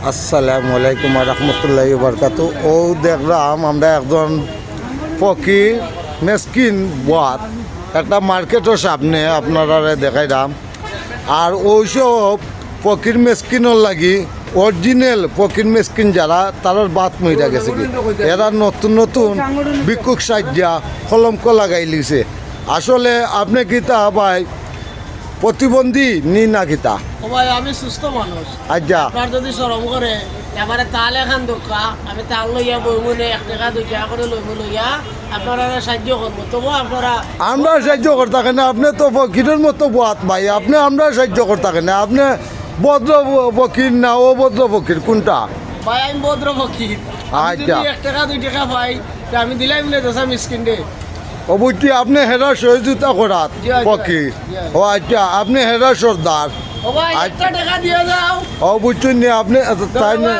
আসসালামু আলাইকুম রহমতুল্লাহি বারকাতু। ও দেখলাম আমরা একজন ফকির মেসকিন বাত একটা মার্কেটের সামনে আপনারা দেখাইলাম। আর ওইসব ফকির মেসকিনের লাগি অরিজিনাল ফকির মেসকিন যারা তারার বাত মইরা গেছে কি এরা নতুন নতুন ভিক্ষুক সাজ্জা কলঙ্ক লাগাই লিছে। আসলে আপনি গীতা ভাই প্রতিবন্ধী নি না গীতা ভাই আমি সুস্থ মানুষ। আচ্ছা আপনার যদি শরম করে এবারে তাল এখান দোকা আমি তাল লইয়া বইমনে 1 টাকা 2 টাকা করে লইয়া আপনারা সাহায্য করবো, তবু আপনারা আমরা সাহায্য করতে থাকেন না। আপনি তো ফকিরের মতো বাত ভাই, আপনি আমরা সাহায্য করতে থাকেন না। আপনি ভদ্র ফকির না অভদ্র ফকির কোনটা? ভাই আমি ভদ্র ফকির। আমি যদি আচ্ছা। 1 টাকা 2 টাকা পাই তা আমি দিলাই মিলে দশা মিসকিন দে। অবশ্যই আপনি হেরা সহযোগিতা করাত জি, জি, ফকির। জি। ও আচ্ছা, আপনি হেরা সর্দার ও ভাই 1 টাকা দিয়ে দাও। অবশ্যই নিয়ে আপনি তাই না।